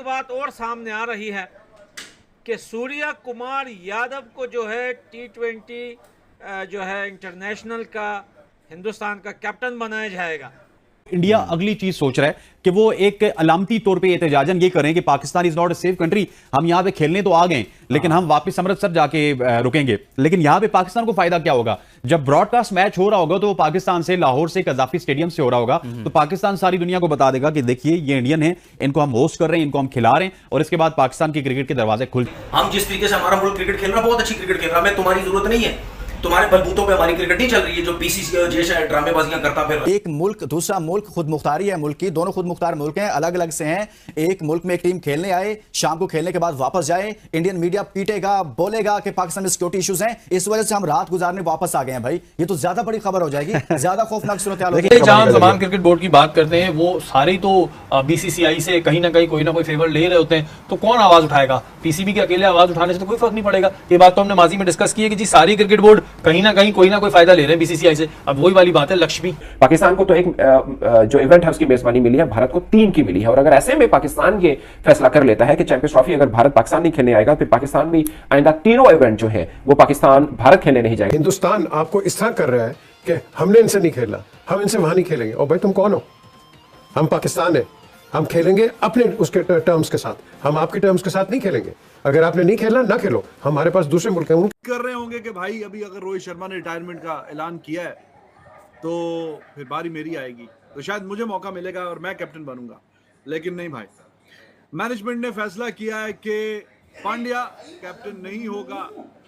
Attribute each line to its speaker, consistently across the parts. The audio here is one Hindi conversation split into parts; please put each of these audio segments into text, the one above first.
Speaker 1: एक बात और सामने आ रही है कि सूर्या कुमार यादव को जो है T20 जो है इंटरनेशनल का हिंदुस्तान का कैप्टन बनाया जाएगा।
Speaker 2: इंडिया अगली चीज सोच रहा है कि वो एक अलामती तौर पे एहतजाजन ये करें कि Pakistan is not a safe country, हम यहां पे खेलने तो आ गए लेकिन हम वापस अमृतसर जाके रुकेंगे। लेकिन यहां पे पाकिस्तान को फायदा क्या होगा? जब ब्रॉडकास्ट मैच हो रहा होगा तो वो पाकिस्तान से, लाहौर से, कजाफी स्टेडियम से हो रहा होगा, तो पाकिस्तान सारी दुनिया को बता देगा कि देखिए ये इंडियन है, इनको हम होस्ट कर रहे हैं, इनको हम खिला रहे हैं, और इसके बाद पाकिस्तान की क्रिकेट के दरवाजे खुल।
Speaker 3: हम जिस तरीके से हमारा मुल्क क्रिकेट खेल रहा है, बहुत अच्छी क्रिकेट खेल रहा है, हमें तुम्हारी जरूरत नहीं है, तुम्हारे बलबूतों पे हमारी क्रिकेट नहीं चल रही है जो पीसीसी जैसे ड्रामेबाजियां करता फिर।
Speaker 4: एक मुल्क दूसरा मुल्क खुद मुख्तारी है मुल्क की, दोनों खुद मुख्तार मुल्क हैं, अलग अलग से हैं। एक मुल्क में एक टीम खेलने आए, शाम को खेलने के बाद वापस जाए, इंडियन मीडिया पीटेगा, बोलेगा कि पाकिस्तान में सिक्योरिटी इश्यूज हैं, इस वजह से हम रात गुजारने वापस आ गए हैं। भाई ये तो ज्यादा बड़ी खबर हो जाएगी, ज्यादा खौफनाक सूरत हाल हो जाएगी।
Speaker 5: जहां हम तमाम क्रिकेट बोर्ड की बात करते हैं वो सारे तो बीसीसीआई से कहीं ना कहीं कोई ना कोई फेवर ले रहे होते हैं, तो कौन आवाज उठाएगा? पीसीबी के अकेले आवाज उठाने से तो कोई फर्क नहीं पड़ेगा। ये बात तो हमने माजी में डिस्कस की है कि जी सारी क्रिकेट बोर्ड कहीं ना कहीं कोई ना कोई फायदा ले रहे हैं बीसीसीआई से। अब वही वाली बात है लक्ष्मी,
Speaker 6: पाकिस्तान को तो एक जो इवेंट है उसकी मेजबानी मिली है, भारत को 3 की मिली है, और अगर ऐसे में पाकिस्तान ये फैसला कर लेता है कि चैंपियंस ट्रॉफी अगर भारत पाकिस्तान नहीं खेलने आएगा, फिर पाकिस्तान भी आइंदा तीनों इवेंट जो है वो पाकिस्तान भारत खेलने नहीं जाएगा।
Speaker 7: हिंदुस्तान आपको इस तरह कर रहा है कि हमने इनसे नहीं खेला, हम इनसे वहां नहीं खेलेंगे। और भाई तुम कौन हो? हम पाकिस्तान है, हम खेलेंगे अपने उसके टर्म्स के साथ, हम आपके टर्म्स के साथ नहीं खेलेंगे। अगर आपने नहीं खेलना ना खेलो, हमारे पास दूसरे मुल्क हैं।
Speaker 8: कर रहे होंगे कि भाई अभी अगर रोहित शर्मा ने रिटायरमेंट का ऐलान किया है तो फिर बारी मेरी आएगी, तो शायद मुझे मौका मिलेगा और मैं कैप्टन बनूंगा। लेकिन नहीं भाई, मैनेजमेंट ने फैसला किया है कि पांड्या कैप्टन नहीं होगा,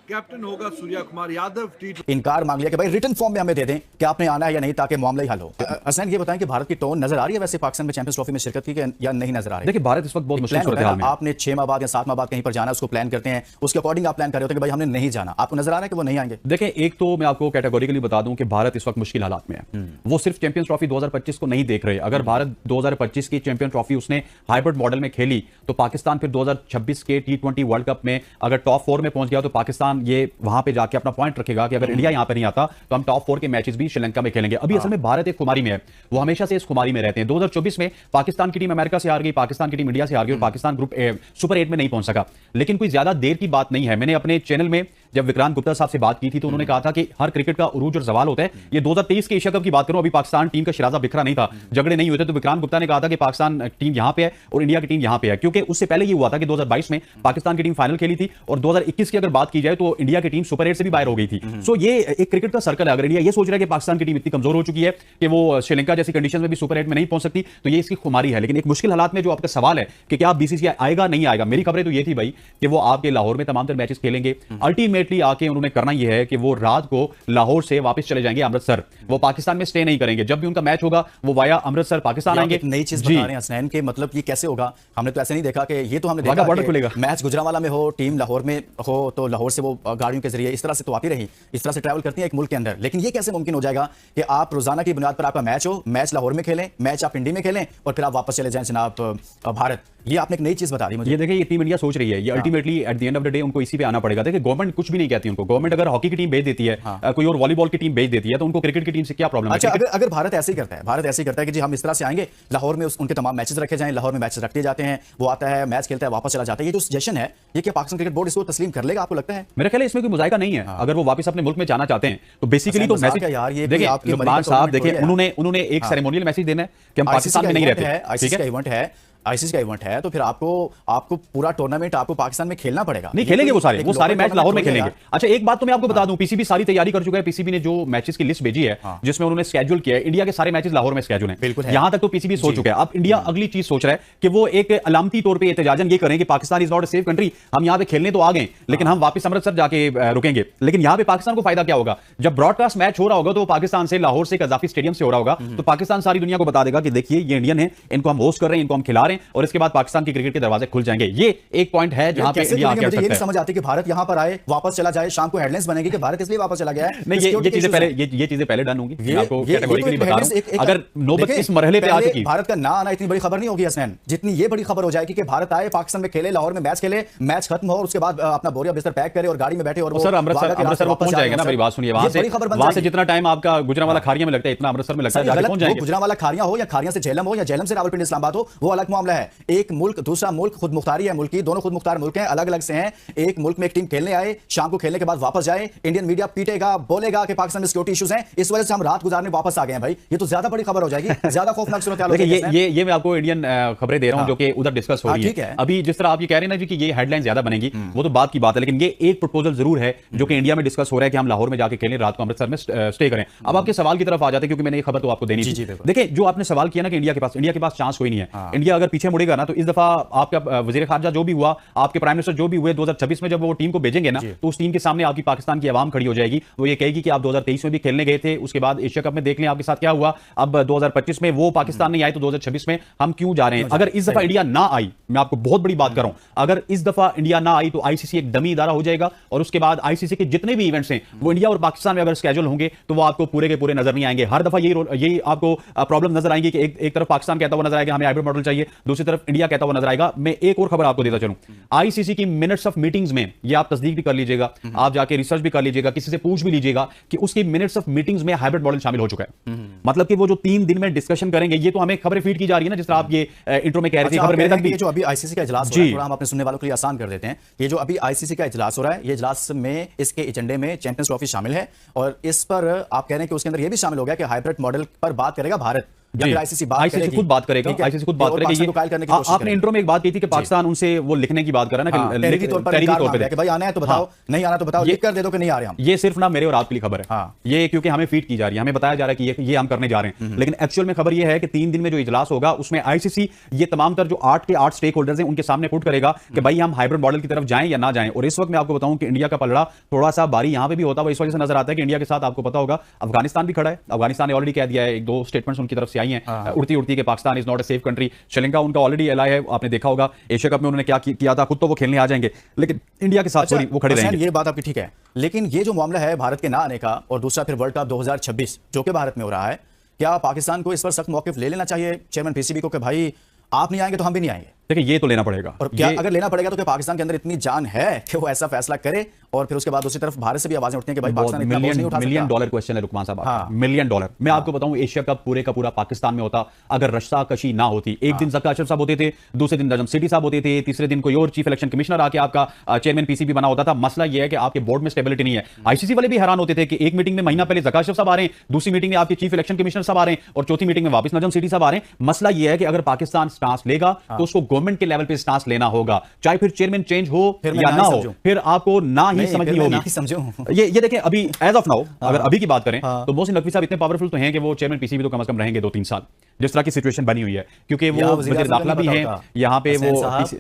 Speaker 8: कैप्टन होगा सूर्या कुमार यादव।
Speaker 4: इनकार मांग लिया कि भाई रिटन फॉर्म में हमें दे दें कि आपने आना है या नहीं, ताकि मामला ही हल हो। हसनैन ये बताएं कि भारत की टोन नजर आ रही है वैसे पाकिस्तान में चैंपियंस ट्रॉफी में शिरकत की या नहीं नजर आ रही?
Speaker 2: देखिए भारत इस वक्त बहुत मुश्किल सूरत हाल में।
Speaker 4: आपने 6 माह बाद या 7 माह बाद कहीं पर जाना, उसको प्लान करते हैं, उसके अकॉर्डिंग आप प्लान कर रहे होते हैं कि भाई हमने नहीं जाना, आपको नजर आ रहा है कि वो नहीं आएंगे?
Speaker 2: देखिए एक तो मैं आपको कैटेगोरिकली बता दूं कि भारत इस वक्त मुश्किल हालात में है। वो सिर्फ चैंपियंस ट्रॉफी 2025 को नहीं देख रहे। अगर भारत 2025 की चैंपियन ट्रॉफी उसने हाइब्रिड मॉडल में खेली तो पाकिस्तान फिर 2026 के T20 वर्ल्ड कप में अगर टॉप 4 में पहुंच गया तो पाकिस्तान ये वहां पे जाके अपना पॉइंट रखेगा कि अगर इंडिया यहां पर नहीं आता तो हम टॉप 4 के मैचेस भी श्रीलंका में खेलेंगे। अभी असल में भारत एक खुमारी में है, वो हमेशा से इस खुमारी में रहते हैं। 2024 में पाकिस्तान की टीम अमेरिका से हार गई, पाकिस्तान की टीम इंडिया से हार गई और पाकिस्तान ग्रुप सुपर 8 में नहीं पहुंच सका। लेकिन कोई ज्यादा देर की बात नहीं है। मैंने अपने चैनल में जब विक्रांत गुप्ता साहब से बात की थी तो उन्होंने कहा था कि हर क्रिकेट का उरूज और जवाल होता है। ये 2023 के एशिया कप की बात करूं, अभी पाकिस्तान टीम का शिराजा बिखरा नहीं था, झगड़े नहीं हुए थे, तो विक्रांत गुप्ता ने कहा था कि पाकिस्तान टीम यहां पे है और इंडिया की टीम यहां पे है, क्योंकि उससे पहले ये हुआ था कि 2022 में पाकिस्तान की टीम फाइनल खेली थी और 2021 की अगर बात की जाए तो इंडिया की टीम सुपर 8 से भी बाहर हो गई थी। सो ये एक क्रिकेट का सर्कल है। अगर इंडिया ये सोच रहा है कि पाकिस्तान की टीम इतनी कमजोर हो चुकी है कि वो श्रीलंका जैसी कंडीशन में भी सुपर 8 में नहीं पहुंच सकती, तो ये इसकी खुमारी है। लेकिन एक मुश्किल हालात में जो आपका सवाल है कि क्या बीसीसीआई आएगा नहीं आएगा, मेरी खबरें तो ये थी भाई कि वो आपके लाहौर में तमाम तरह मैचेस खेलेंगे। अल्टीमेटली आके उन्होंने करना यह है कि वो रात को लाहौर से वापस चले जाएंगे अमृतसर, वो पाकिस्तान में स्टे नहीं करेंगे। जब भी उनका मैच होगा वो वाया अमृतसर पाकिस्तान आएंगे।
Speaker 4: नई चीज बता रहे हैं हसनैन के, मतलब ये कैसे होगा? हमने तो ऐसे नहीं देखा कि ये तो हमने देखा
Speaker 2: बॉर्डर खुलेगा,
Speaker 4: मैच गुजरांवाला में हो, टीम लाहौर में हो, तो लाहौर से वो गाड़ियों के जरिए इस तरह से तो आती रही, इस तरह से ट्रैवल करती है एक मुल्क के अंदर। लेकिन ये कैसे मुमकिन हो जाएगा कि आप रोजाना की बुनियाद पर आपका मैच हो, मैच लाहौर में खेलें, मैच आप इंडिया में खेलें और फिर आप वापस चले जाएं जनाब भारत? ये आपने एक नई चीज बता दी मुझे।
Speaker 2: ये देखिए ये टीम इंडिया सोच रही है, ये ultimately at the end of the day उनको इसी पे आना पड़ेगा। देखिए गवर्नमेंट कुछ भी नहीं कहती उनको, गवर्नमेंट अगर हॉकी की टीम भेज देती है, कोई और वॉलीबॉल की टीम भेज देती है, तो उनको क्रिकेट की टीम से क्या प्रॉब्लम है?
Speaker 4: अच्छा, अगर भारत ऐसे ही करता है, भारत ऐसे ही करता है कि जी हम इस तरह से आएंगे, लाहौर में उनके तमाम मैचेस रखे जाएं, लाहौर में मैचेस रखते जाते हैं, वो आता है मैच खेलता है वापस चला जाता है, ये जो सजेशन है ये क्या पाकिस्तान क्रिकेट बोर्ड इसको तस्लीम कर लेगा आपको लगता है?
Speaker 2: मेरे ख्याल है इसमें कोई मुजाहिदा नहीं है। अगर वो वापस अपने मुल्क में जाना चाहते हैं तो बेसिकली तो मैसेज
Speaker 4: यार ये
Speaker 2: देखिए आपके लुकमान साहब, देखिए उन्होंने एक सेरेमोनियल मैसेज देना है कि हम पाकिस्तान में नहीं रहते।
Speaker 4: आईसीसी का इवेंट है, आईसीसी का इवेंट है, तो फिर आपको पूरा टूर्नामेंट आपको पाकिस्तान में खेलना पड़ेगा।
Speaker 2: नहीं खेलेंगे वो सारे मैच लाहौर में खेलेंगे। अच्छा एक बात तो मैं आपको बता दूं, पीसीबी सारी तैयारी कर चुका है। पीसीबी ने जो मैचेस की लिस्ट भेजी है जिसमें उन्होंने शेड्यूल किया है, इंडिया के सारे मैचेस लाहौर में शेड्यूल हैं, बिल्कुल यहां तक तो पीसीबी सोच चुका है। अब इंडिया अगली चीज सोच रहा है कि वो एक अलामती तौर पर एहतजाजन ये करें कि Pakistan is not a safe country, हम यहां पे खेलने तो आ गए लेकिन हम वापस अमृतसर जाके रुकेंगे। लेकिन यहां पे पाकिस्तान को फायदा क्या होगा? जब ब्रॉडकास्ट मैच हो रहा होगा तो पाकिस्तान से, लाहौर से, कजाफी स्टेडियम से हो रहा होगा, तो पाकिस्तान सारी दुनिया को बता देगा कि देखिए ये इंडियन है, इनको हम होस्ट कर रहे हैं, इनको हम खिला रहे हैं, और इसके बाद पाकिस्तान की क्रिकेट के दरवाजे खुल जाएंगे। ये एक पॉइंट है जहां पे इंडिया आके
Speaker 4: मुझे ये नहीं समझ आती कि भारत यहां पर आए वापस चला जाए, शाम को हेडलाइंस बनेगी कि भारत इसलिए वापस चला गया है।
Speaker 2: नहीं ये चीजें पहले डन होंगी। मैं आपको कैटेगोरिकली बता रहा हूं, अगर नौबत इस मरहले पे आ चुकी,
Speaker 4: भारत का ना आना इतनी बड़ी खबर नहीं होगी हसनैन, जितनी ये बड़ी खबर हो जाएगी कि भारत आए, पाकिस्तान में खेले, लाहौर में मैच खेले, मैच खत्म हो और उसके बाद अपना बोरिया बिस्तर पैक करे और गाड़ी में बैठे और
Speaker 2: सर अमृतसर वो पहुंच जाएगा ना। मेरी बात सुनिए, वहां से जितना टाइम आपका गुजरांवाला खारिया में लगता है इतना अमृतसर में लगता है, जाके पहुंच जाएंगे।
Speaker 4: गुजरांवाला खारिया हो या खारिया से झेलम हो या झेलम से रावलपिंडी इस्लामाबाद हो, वो अलग मामला। मामला है, एक मुल्क दूसरा मुल्क, खुद मुख्तारी है मुल्क की, दोनों खुद मुख्तार मुल्क हैं, अलग अलग से हैं। एक मुल्क में एक टीम खेलने आए, शाम को खेलने के बाद वापस जाए, इंडियन मीडिया पीटेगा, बोलेगा कि पाकिस्तान में सिक्योरिटी इश्यूज हैं, इस वजह से हम रात गुजारने वापस आ गए हैं। भाई ये तो ज्यादा बड़ी खबर हो जाएगी, ज्यादा खौफनाक सूरत हाल हो जाएगी।
Speaker 2: ये मैं आपको इंडियन खबरें दे रहा हूं जो कि उधर डिस्कस हो रही है। अभी जिस तरह आप ये कह रहे हैं ना जी कि ये हेडलाइन ज्यादा बनेगी, वो तो बात की बात है, लेकिन ये एक प्रपोजल जरूर है जो कि इंडिया में डिस्कस हो रहा है कि हम लाहौर में जाके खेलें, रात को अमृतसर में स्टे करें। अब आपके सवाल की तरफ आ जाते हैं, क्योंकि मैंने ये खबर तो आपको देनी थी। देखिए, जो आपने सवाल किया ना कि इंडिया के पास चांस कोई नहीं है, इंडिया अगर पीछे मुड़ेगा ना तो इस दफा आपका वजीर खारजा जो भी हुआ, आपके प्राइम मिनिस्टर जो भी हुए 2026 में जब वो टीम को भेजेंगे ना, तो उस टीम के सामने आपकी पाकिस्तान की आवाम खड़ी हो जाएगी। वो ये कहेगी कि आप 2023 में भी खेलने गए थे, उसके बाद एशिया कप में देख लें आपके साथ क्या हुआ, अब 2025 में वो पाकिस्तान नहीं आए तो 2026 में हम क्यों जा रहे हैं। अगर इस दफा इंडिया ना आई, मैं आपको बहुत बड़ी बात कर रहा हूं, अगर इस दफा इंडिया ना आई तो आईसीसी एक डमी इदारा हो जाएगा, और उसके बाद आईसीसी के जितने भी इवेंट्स हैं वो इंडिया और पाकिस्तान में अगर स्केड्यूल होंगे तो वो आपको पूरे के पूरे नजर नहीं आएंगे। हर दफा यही आपको प्रॉब्लम नजर आएंगी कि एक तरफ पाकिस्तान कहता हुआ नजर आएगा हमें हाइब्रिड मॉडल चाहिए, दूसरी तरफ इंडिया कहता हुआ नजर आएगा। मैं एक और खबर आपको देता चलूं, आईसीसी की मिनट्स ऑफ मीटिंग्स में, ये आप तस्दीक भी कर लीजिएगा, आप जाके रिसर्च भी कर लीजिएगा, किसी से पूछ भी लीजिएगा कि उसकी मिनट्स ऑफ मीटिंग्स में हाइब्रिड मॉडल शामिल हो चुका है। मतलब कि वो जो 3 दिन में डिस्कशन करेंगे, ये तो हमें खबरें फीड की जा रही है ना, जिस तरह आप ये इंट्रो में कह रहे थे, खबर मेरे तक भी।
Speaker 4: जो अभी आईसीसी का इजलास हो रहा है, थोड़ा हम अपने सुनने वालों के लिए आसान कर देते हैं। ये जो अभी आईसीसी का इजलास हो रहा है, ये इजलास में इसके एजेंडे में चैंपियंस ट्रॉफी शामिल है, और इस पर आप कह रहे हैं कि उसके अंदर ये भी शामिल हो गया कि हाइब्रिड मॉडल पर बात करेगा भारत, आईसीसी
Speaker 2: खुद बात करेगा, आईसीसी खुद बात करेगी। आपने इंट्रो में एक बात की थी कि पाकिस्तान उनसे वो लिखने की बात कर रहा है ना,
Speaker 4: टेरिटरी तौर पे कि भाई आना है तो बताओ, नहीं आना तो बताओ, लिख कर दे दो कि नहीं आ रहे हम।
Speaker 2: ये सिर्फ ना मेरे और आपके लिए खबर है, ये क्योंकि हमें फीड की जा रही है, हमें बताया जा रहा है कि ये हम करने जा रहे हैं, लेकिन एक्चुअल में खबर ये है कि 3 दिन में जो इजलास होगा उसमें आईसीसी ये तमाम तर जो 8 के 8 स्टेक होल्डर्स हैं उनके सामने पुट करेगा कि भाई हम हाइब्रिड मॉडल की तरफ जाएं या ना जाएं। और इस वक्त मैं आपको बताऊं कि इंडिया का पलड़ा थोड़ा सा बारी यहां पे भी होता है, इस वजह से नजर आता है कि इंडिया के साथ आपको पता होगा अफगानिस्तान भी खड़ा है। अफगानिस्तान ने ऑलरेडी कह दिया है, 1-2 स्टेटमेंट्स उनकी तरफ से आई हैं उड़ती के Pakistan is not a safe country. Sri Lanka उनका ऑलरेडी एलाई है, आपने देखा होगा एशिया कप में उन्होंने क्या किया था, खुद तो वो खेलने आ जाएंगे, लेकिन इंडिया के साथ वो खड़े रहेंगे।
Speaker 4: ये बात आपकी ठीक है, लेकिन ये जो मामला है भारत के ना आने का, और दूसरा फिर वर्ल्ड कप 2026 जो कि भारत में हो रहा है, क्या पाकिस्तान को इस पर सख्त मौकिफ ले लेना चाहिए चेयरमैन पीसीबी को कि भाई आप नहीं आएंगे तो हम भी नहीं आएंगे?
Speaker 2: देखिए, ये तो लेना पड़ेगा,
Speaker 4: और क्या अगर लेना पड़ेगा तो क्या पाकिस्तान के अंदर इतनी जान है कि वो ऐसा फैसला करे? और फिर उसके बाद दूसरी तरफ भारत से भी आवाजें उठती हैं कि भाई पाकिस्तान इतना बोझ नहीं उठा सकता।
Speaker 2: $1 मिलियन क्वेश्चन है रुकमान साहब, $1 मिलियन। मैं आपको बताऊं, एशिया कप पूरे का पूरा पाकिस्तान में होता अगर रस्साकशी ना होती। एक दिन ज़का अशरफ साहब होते थे, दूसरे दिन नजम सिटी साहब होते थे, तीसरे दिन कोई और चीफ इलेक्शन कमिश्नर आके आपका चेयरमैन पीसीबी बना होता था। मसला यह है कि आपके बोर्ड में स्टेबिलिटी नहीं है। आईसीसी वाले भी हैरान होते थे कि एक मीटिंग में महीना पहले ज़का अशरफ साहब आ रहे हैं, दूसरी मीटिंग में आपके चीफ इलेक्शन कमिश्नर साहब आ रहे हैं, और चौथी मीटिंग में वापस नजम सिटी साहब आ रहे हैं। मसला यह है कि अगर पाकिस्तान स्टांस लेगा तो उसको गवर्नमेंट के लेवल पे स्टांस लेना होगा, चाहे फिर चेयरमैन चेंज हो या ना हो, फिर आपको ना ही समझनी होगी। ये देखें, अभी एज ऑफ नाउ अगर अभी की बात करें तो मोहसिन नकवी साहब इतने पावरफुल तो हैं कि वो चेयरमैन पीसीबी तो कम से कम रहेंगे 2-3 साल, जिस तरह की सिचुएशन बनी हुई है, क्योंकि वो वज़ीर दाखिला भी हैं यहाँ पे, वो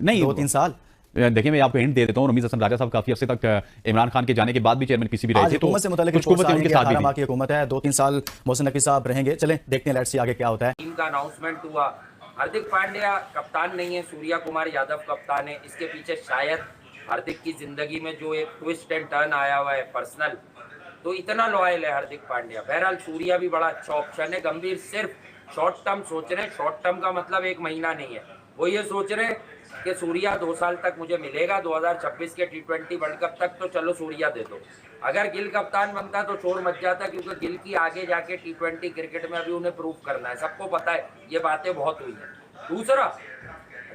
Speaker 2: नहीं
Speaker 4: 2-3 साल।
Speaker 2: देखिए, मैं आपको हिंट दे देता हूं, रमीज हसन राजा साहब काफी अर्से तक इमरान खान के जाने के बाद भी चेयरमैन पीसीबी रहे थे, तो
Speaker 4: हुकूमत से मुताल्लिक कुछ हुकूमत उनके साथ भी की हुकूमत है, 2-3 साल मोहसिन नकवी साहब रहेंगे। चलें देखते हैं, लेट्स सी आगे क्या होता है।
Speaker 9: टीम का अनाउंसमेंट हुआ, हार्दिक पांड्या कप्तान नहीं है, सूर्या कुमार यादव कप्तान है। इसके पीछे शायद हार्दिक की जिंदगी में जो एक ट्विस्ट एंड टर्न आया हुआ है पर्सनल, तो इतना लॉयल है हार्दिक पांड्या। बहरहाल सूर्या भी बड़ा अच्छा ऑप्शन है। गंभीर सिर्फ शॉर्ट टर्म सोच रहे हैं, शॉर्ट टर्म का मतलब 1 महीना नहीं है, वो ये सोच रहे हैं कि सूर्या 2 साल तक मुझे मिलेगा, 2026 के T20 वर्ल्ड कप तक तो चलो सूर्या दे दो। अगर गिल कप्तान बनता तो शोर मच जाता, क्योंकि गिल की आगे जाके T20 क्रिकेट में अभी उन्हें प्रूव करना है, सबको पता है, ये बातें बहुत हुई हैं। दूसरा,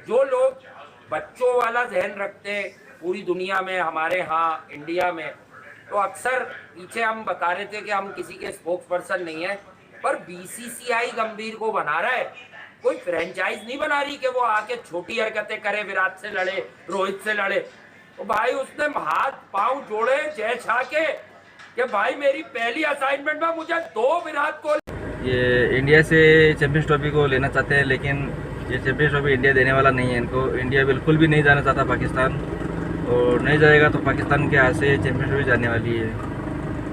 Speaker 9: जो लोग बच्चों वाला जहन रखते हैं पूरी दुनिया में, हमारे यहाँ इंडिया में, तो अक्सर पीछे हम बता रहे थे कि हम किसी के स्पोक्स पर्सन नहीं है, पर बीसीसीआई गंभीर को बना रहा है, कोई फ्रेंचाइज नहीं बना रही कि वो आके छोटी हरकतें करे, विराट से लड़े, रोहित से लड़े। तो भाई उसने हाथ पांव जोड़े जय छा के कि भाई मेरी पहली असाइनमेंट में मुझे 2 विराट कोहली।
Speaker 10: ये इंडिया से चैंपियंस ट्रॉफी को लेना चाहते हैं, लेकिन ये चैंपियंस ट्रॉफी इंडिया देने वाला नहीं है इनको। इंडिया बिल्कुल भी नहीं जाना चाहता पाकिस्तान, और नहीं जाएगा तो पाकिस्तान के हाथ से चैंपियंस ट्रॉफी जाने वाली है।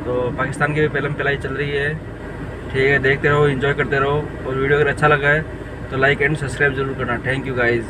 Speaker 10: तो पाकिस्तान की भी पहलम पलाई चल रही है। ठीक है, देखते रहो, एंजॉय करते रहो, और वीडियो अगर अच्छा लगा है तो लाइक एंड सब्सक्राइब जरूर करना। Thank you guys.